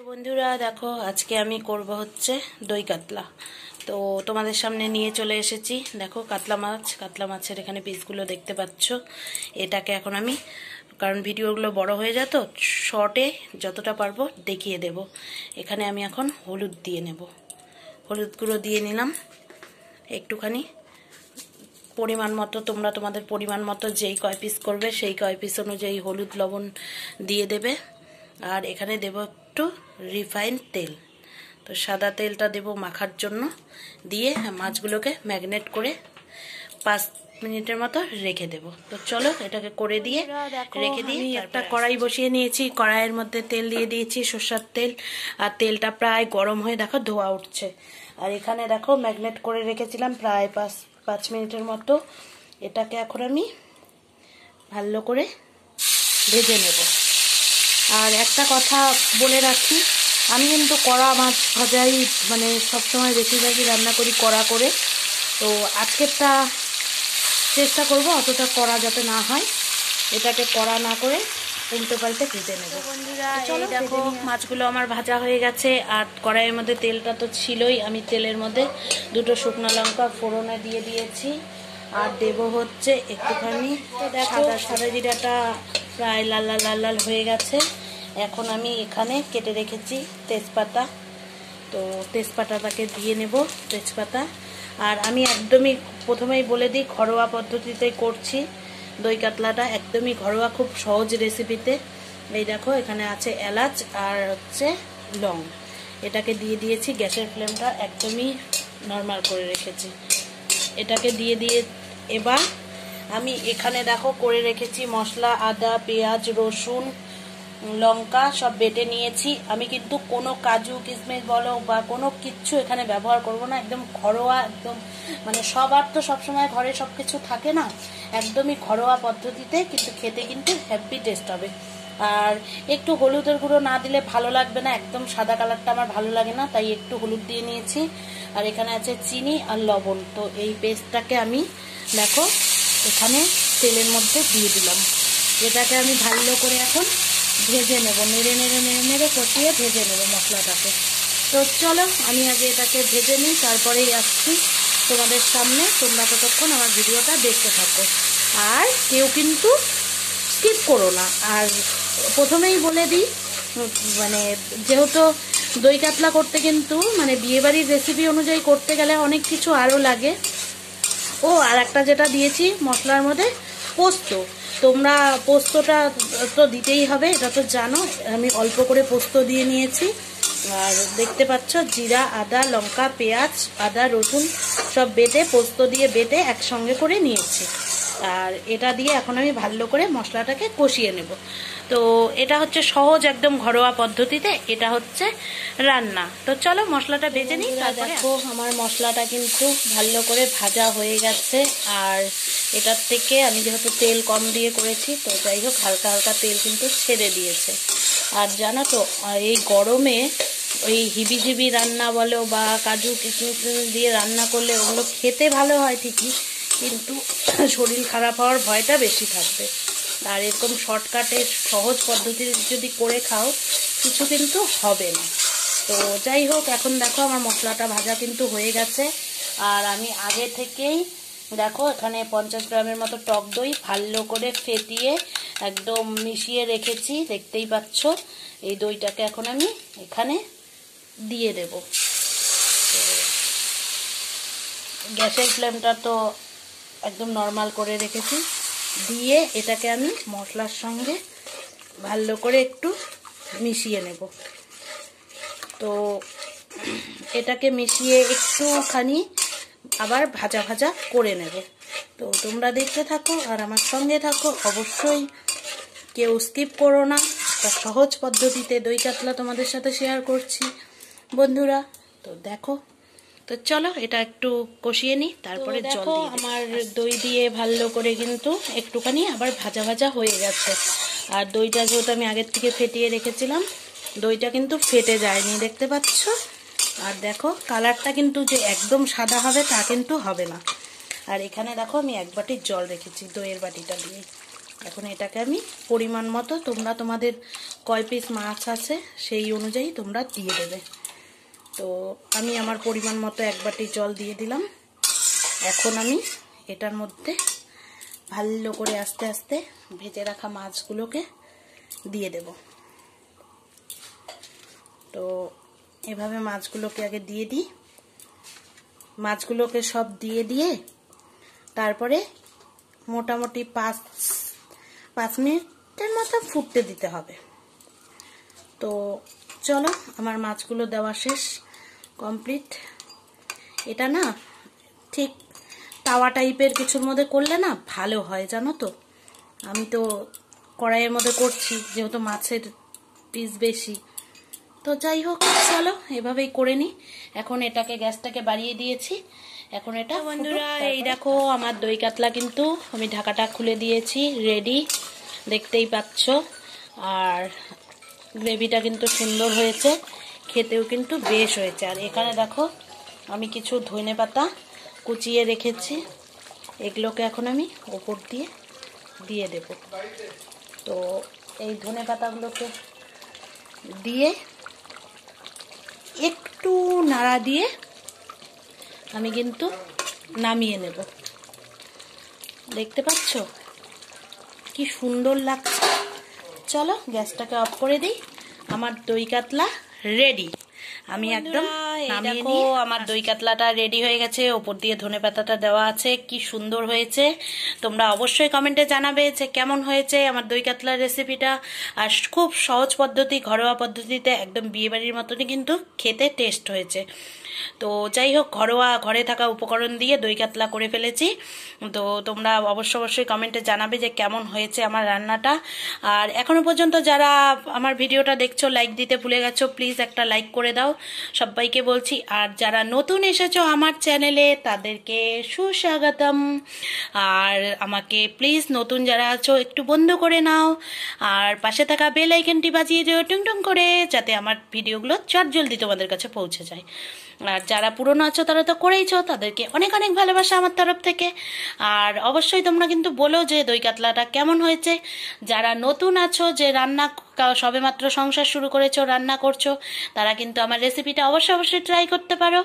বন্ধুরা দেখো, আজকে আমি করব হচ্ছে দই কাতলা। তো তোমাদের সামনে নিয়ে চলে এসেছি। দেখো কাতলা মাছের এখানে পিসগুলো দেখতে পাচ্ছ। এটাকে এখন আমি, কারণ ভিডিওগুলো বড় হয়ে যায় তো, শর্টে যতটা পারবো দেখিয়ে দেব। এখানে আমি এখন হলুদ দিয়ে নেব। হলুদ গুঁড়ো দিয়ে নিলাম একটুখানি, পরিমাণ মতো। তোমরা তোমাদের পরিমাণ মতো যেই কয় পিস করবে সেই কয় পিস অনুযায়ী হলুদ লবণ দিয়ে দেবে। আর এখানে দেব একটু রিফাইন্ড তেল। তো সাদা তেলটা দেব মাখার জন্য। দিয়ে মাছগুলোকে ম্যারিনেট করে 5 মিনিটের মতো রেখে দেব। তো চলো এটাকে করে দিয়ে রেখে দিই। একটা কড়াই বসিয়ে নিয়েছি, কড়াইয়ের মধ্যে তেল দিয়ে দিয়েছি, সরষের তেল। আর তেলটা প্রায় গরম হয়ে দেখো ধোয়া উঠছে। আর এখানে দেখো ম্যারিনেট করে রেখেছিলাম প্রায় 5 মিনিটের মতো। এটাকে এখন আমি ভালো করে ভেজে নেব। আর একটা কথা বলে রাখি, আমি কিন্তু কড়া মাছ ভাজাই মানে সবসময় বেশিরভাগই রান্না করি কড়া করে। তো আজকেরটা চেষ্টা করব অতটা কড়া যাতে না হয়। এটাকে কড়া না করে উল্টো পাল্টে ভেজে নেব। বন্ধুরা এই দেখো মাছগুলো আমার ভাজা হয়ে গেছে। আর কড়াইয়ের মধ্যে তেলটা তো ছিলই, আমি তেলের মধ্যে 2টো শুকনো লঙ্কা ফোড়নে দিয়ে দিয়েছি। আর দেব হচ্ছে একটুখানি সাদা জিরাটা প্রায় লাল লাল লাল লাল হয়ে গেছে। এখন আমি এখানে কেটে রেখেছি তেজপাতা। তো তেজপাতাটাকে দিয়ে নেব, তেজপাতা। আর আমি একদমই প্রথমেই বলে দিই, ঘরোয়া পদ্ধতিতে করছি দই কাতলাটা, একদমই ঘরোয়া, খুব সহজ রেসিপিতে। এই দেখো এখানে আছে এলাচ আর হচ্ছে লং। এটাকে দিয়ে দিয়েছি। গ্যাসের ফ্লেমটা একদমই নর্মাল করে রেখেছি। এটাকে দিয়ে এবার আমি এখানে দেখো করে রেখেছি মশলা, আদা, পেঁয়াজ, রসুন, লঙ্কা সব বেটে নিয়েছি। আমি কিন্তু কোনো কাজু কিশমিশ বলো বা কোনো কিচ্ছু এখানে ব্যবহার করব না। একদম ঘরোয়া, একদম মানে সবার তো সবসময় ঘরে সব কিছু থাকে না, একদমই ঘরোয়া পদ্ধতিতে কিন্তু খেতে কিন্তু হ্যাপি টেস্ট হবে। আর একটু হলুদের গুঁড়ো না দিলে ভালো লাগবে না, একদম সাদা কালারটা আমার ভালো লাগে না, তাই একটু হলুদ দিয়ে নিয়েছি। আর এখানে আছে চিনি আর লবণ। তো এই পেস্টটাকে আমি দেখো এখানে তেলের মধ্যে দিয়ে দিলাম। এটাকে আমি ভালো করে এখন ভেজে নেব, নেড়ে নেড়ে নেড়ে নেড়ে কষিয়ে ভেজে নেব মশলাটাকে। তো চলো আমি আগে এটাকে ভেজে নিই, তারপরেই আসছি তোমাদের সামনে। তোমরা ততক্ষণ আমার ভিডিওটা দেখতে থাকো, আর কেউ কিন্তু স্কিপ করো না। আর প্রথমেই বলে দিই, মানে যেহেতু দই কাতলা করতে কিন্তু মানে বিয়েবাড়ির রেসিপি অনুযায়ী করতে গেলে অনেক কিছু আরও লাগে। ও আর একটা যেটা দিয়েছি মশলার মধ্যে, পোস্ত। তোমরা পোস্তটা তো দিতেই হবে, এটা তো জানো। আমি অল্প করে পোস্ত দিয়ে নিয়েছি। আর দেখতে পাচ্ছ জিরা, আদা, লঙ্কা, পেঁয়াজ, আদা, রসুন সব বেটে, পোস্ত দিয়ে বেটে একসঙ্গে করে নিয়েছি। আর এটা দিয়ে এখন আমি ভালো করে মশলাটাকে কষিয়ে নেব। তো এটা হচ্ছে সহজ একদম ঘরোয়া পদ্ধতিতে এটা হচ্ছে রান্না। তো চলো মশলাটা ভেজে নিই। দেখো আমার মশলাটা কিন্তু ভালো করে ভাজা হয়ে গেছে। আর এটার থেকে আমি যেহেতু তেল কম দিয়ে করেছি, তো যাই হোক হালকা হালকা তেল কিন্তু ছেড়ে দিয়েছে। আর জানো তো এই গরমে ওই হিবিজিবি রান্না বলো বা কাজু কিশমিশ দিয়ে রান্না করলে ওগুলো খেতে ভালো হয় ঠিকই, কিন্তু শরীর খারাপ হওয়ার ভয়টা বেশি থাকবে। আর এরকম শর্টকাটে সহজ পদ্ধতি যদি করে খাও কিছু কিন্তু হবে না। তো যাই হোক এখন দেখো আমার মশলাটা ভাজা কিন্তু হয়ে গেছে। আর আমি আগে থেকেই দেখো এখানে 50 গ্রামের মতো টক দই ভালো করে ফেটিয়ে একদম মিশিয়ে রেখেছি, দেখতেই পাচ্ছ। এই দইটাকে এখন আমি এখানে দিয়ে দেব। গ্যাসের ফ্লেমটা তো একদম নর্মাল করে রেখেছি। দিয়ে এটাকে আমি মশলার সঙ্গে ভালো করে একটু মিশিয়ে নেব। তো এটাকে মিশিয়ে একটুখানি আবার ভাজা ভাজা করে নেব। তো তোমরা দেখতে থাকো আর আমার সঙ্গে থাকো, অবশ্যই কেউ স্কিপ করো না। একটা সহজ পদ্ধতিতে দই কাতলা তোমাদের সাথে শেয়ার করছি বন্ধুরা। তো দেখো, তো চলো এটা একটু কষিয়ে নিই, তারপরে জল দিয়ে। আমার দই দিয়ে ভালো করে কিন্তু একটুখানি আবার ভাজা ভাজা হয়ে গেছে। আর দইটা যেহেতু আমি আগের থেকে ফেটিয়ে রেখেছিলাম, দইটা কিন্তু ফেটে যায়নি, দেখতে পাচ্ছ। আর দেখো কালারটা কিন্তু যে একদম সাদা হবে তা কিন্তু হবে না। আর এখানে দেখো আমি 1 বাটি জল রেখেছি দইয়ের বাটিটা দিয়ে। এখন এটাকে আমি পরিমাণ মতো, তোমরা তোমাদের কয় পিস মাছ আছে সেই অনুযায়ী তোমরা দিয়ে দেবে। তো আমি আমার পরিমাণ মতো 1 বাটি জল দিয়ে দিলাম। এখন আমি এটার মধ্যে ভালো করে আস্তে আস্তে ভেজে রাখা মাছগুলোকে দিয়ে দেব। তো এভাবে মাছগুলোকে আগে দিয়ে দিই। মাছগুলোকে সব দিয়ে তারপরে মোটামুটি 5 মিনিটের মতো ফুটতে দিতে হবে। তো চলো, আমার মাছগুলো দেওয়া শেষ, কমপ্লিট। এটা না ঠিক তাওয়া টাইপের কিছুর মধ্যে করলে না ভালো হয়, জানো তো। আমি তো কড়াইয়ের মধ্যে করছি যেহেতু মাছের পিস বেশি। তো যাই হোক, চলো এভাবেই করে নিই। এখন এটাকে গ্যাসটাকে বাড়িয়ে দিয়েছি। এখন এটা বন্ধুরা, এই দেখো আমার দই কাতলা কিন্তু আমি ঢাকাটা খুলে দিয়েছি, রেডি, দেখতেই পাচ্ছ। আর গ্রেভিটা কিন্তু সুন্দর হয়েছে, খেতেও কিন্তু বেশ হয়েছে। আর এখানে দেখো আমি কিছু ধনেপাতা কুচিয়ে রেখেছি, এগুলোকে এখন আমি ওপর দিয়ে দেব। তো এই ধনেপাতাগুলোকে দিয়ে একটু নাড়া দিয়ে আমি কিন্তু নামিয়ে নেব। দেখতে পাচ্ছ কি সুন্দর লাগছে। চলো গ্যাসটাকে অফ করে দিই। আমার দই কাতলা রেডি। আমি একদম নামিয়ে নিয়ে, আমার দই কাতলাটা রেডি হয়ে গেছে। ওপর দিয়ে ধনেপাতাটা দেওয়া আছে, কি সুন্দর হয়েছে। তোমরা অবশ্যই কমেন্টে জানাবে যে কেমন হয়েছে আমার দই কাতলার রেসিপিটা। আর খুব সহজ পদ্ধতি, ঘরোয়া পদ্ধতিতে একদম বিয়েবাড়ির মতনই কিন্তু খেতে টেস্ট হয়েছে। তো যাই হোক, ঘরে থাকা উপকরণ দিয়ে দই কাতলা করে ফেলেছি। তো তোমরা অবশ্যই কমেন্টে জানাবে যে কেমন হয়েছে আমার রান্নাটা। আর এখনো পর্যন্ত যারা আমার ভিডিওটা দেখছো, লাইক দিতে ভুলে গেছো, প্লিজ একটা লাইক করে দাও, সবাইকে বলছি। আর যারা নতুন এসেছো আমার চ্যানেলে তাদেরকে সুস্বাগতম। আর আমাকে প্লিজ নতুন যারা আছো একটু বন্ধ করে নাও, আর পাশে থাকা বেল আইকনটি বাজিয়ে দিও টুং টুং করে, যাতে আমার ভিডিওগুলো চটজলদি তোমাদের কাছে পৌঁছে যায়। আর যারা পুরনো আছো তারা তো করেইছো, তাদেরকে অনেক অনেক ভালোবাসা আমার তরফ থেকে। আর অবশ্যই তোমরা কিন্তু বলো যে দই কাতলাটা কেমন হয়েছে। যারা নতুন আছো, যে রান্না সবেমাত্র সংসার শুরু করেছো, রান্না করছো, তারা কিন্তু আমার রেসিপিটা অবশ্যই ট্রাই করতে পারো।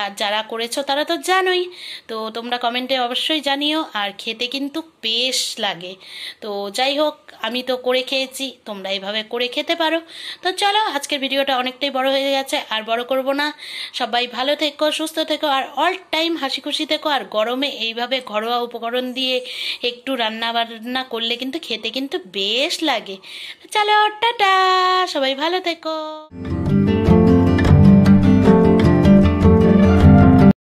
আর যারা করেছো তারা তো জানোই। তো তোমরা কমেন্টে অবশ্যই জানিও। আর খেতে কিন্তু বেশ লাগে। তো যাই হোক, আমি তো করে খেয়েছি, তোমরা এইভাবে করে খেতে পারো। তো চলো, আজকের ভিডিওটা অনেকটাই বড় হয়ে গেছে, আর বড় করব না। সবাই ভালো থেকো, সুস্থ থেকো, আর অল টাইম হাসি খুশি থেকো। আর গরমে এইভাবে ঘরোয়া উপকরণ দিয়ে একটু রান্না বান্না করলে কিন্তু খেতে কিন্তু বেশ লাগে। চলো টাটা, সবাই ভালো থেকো।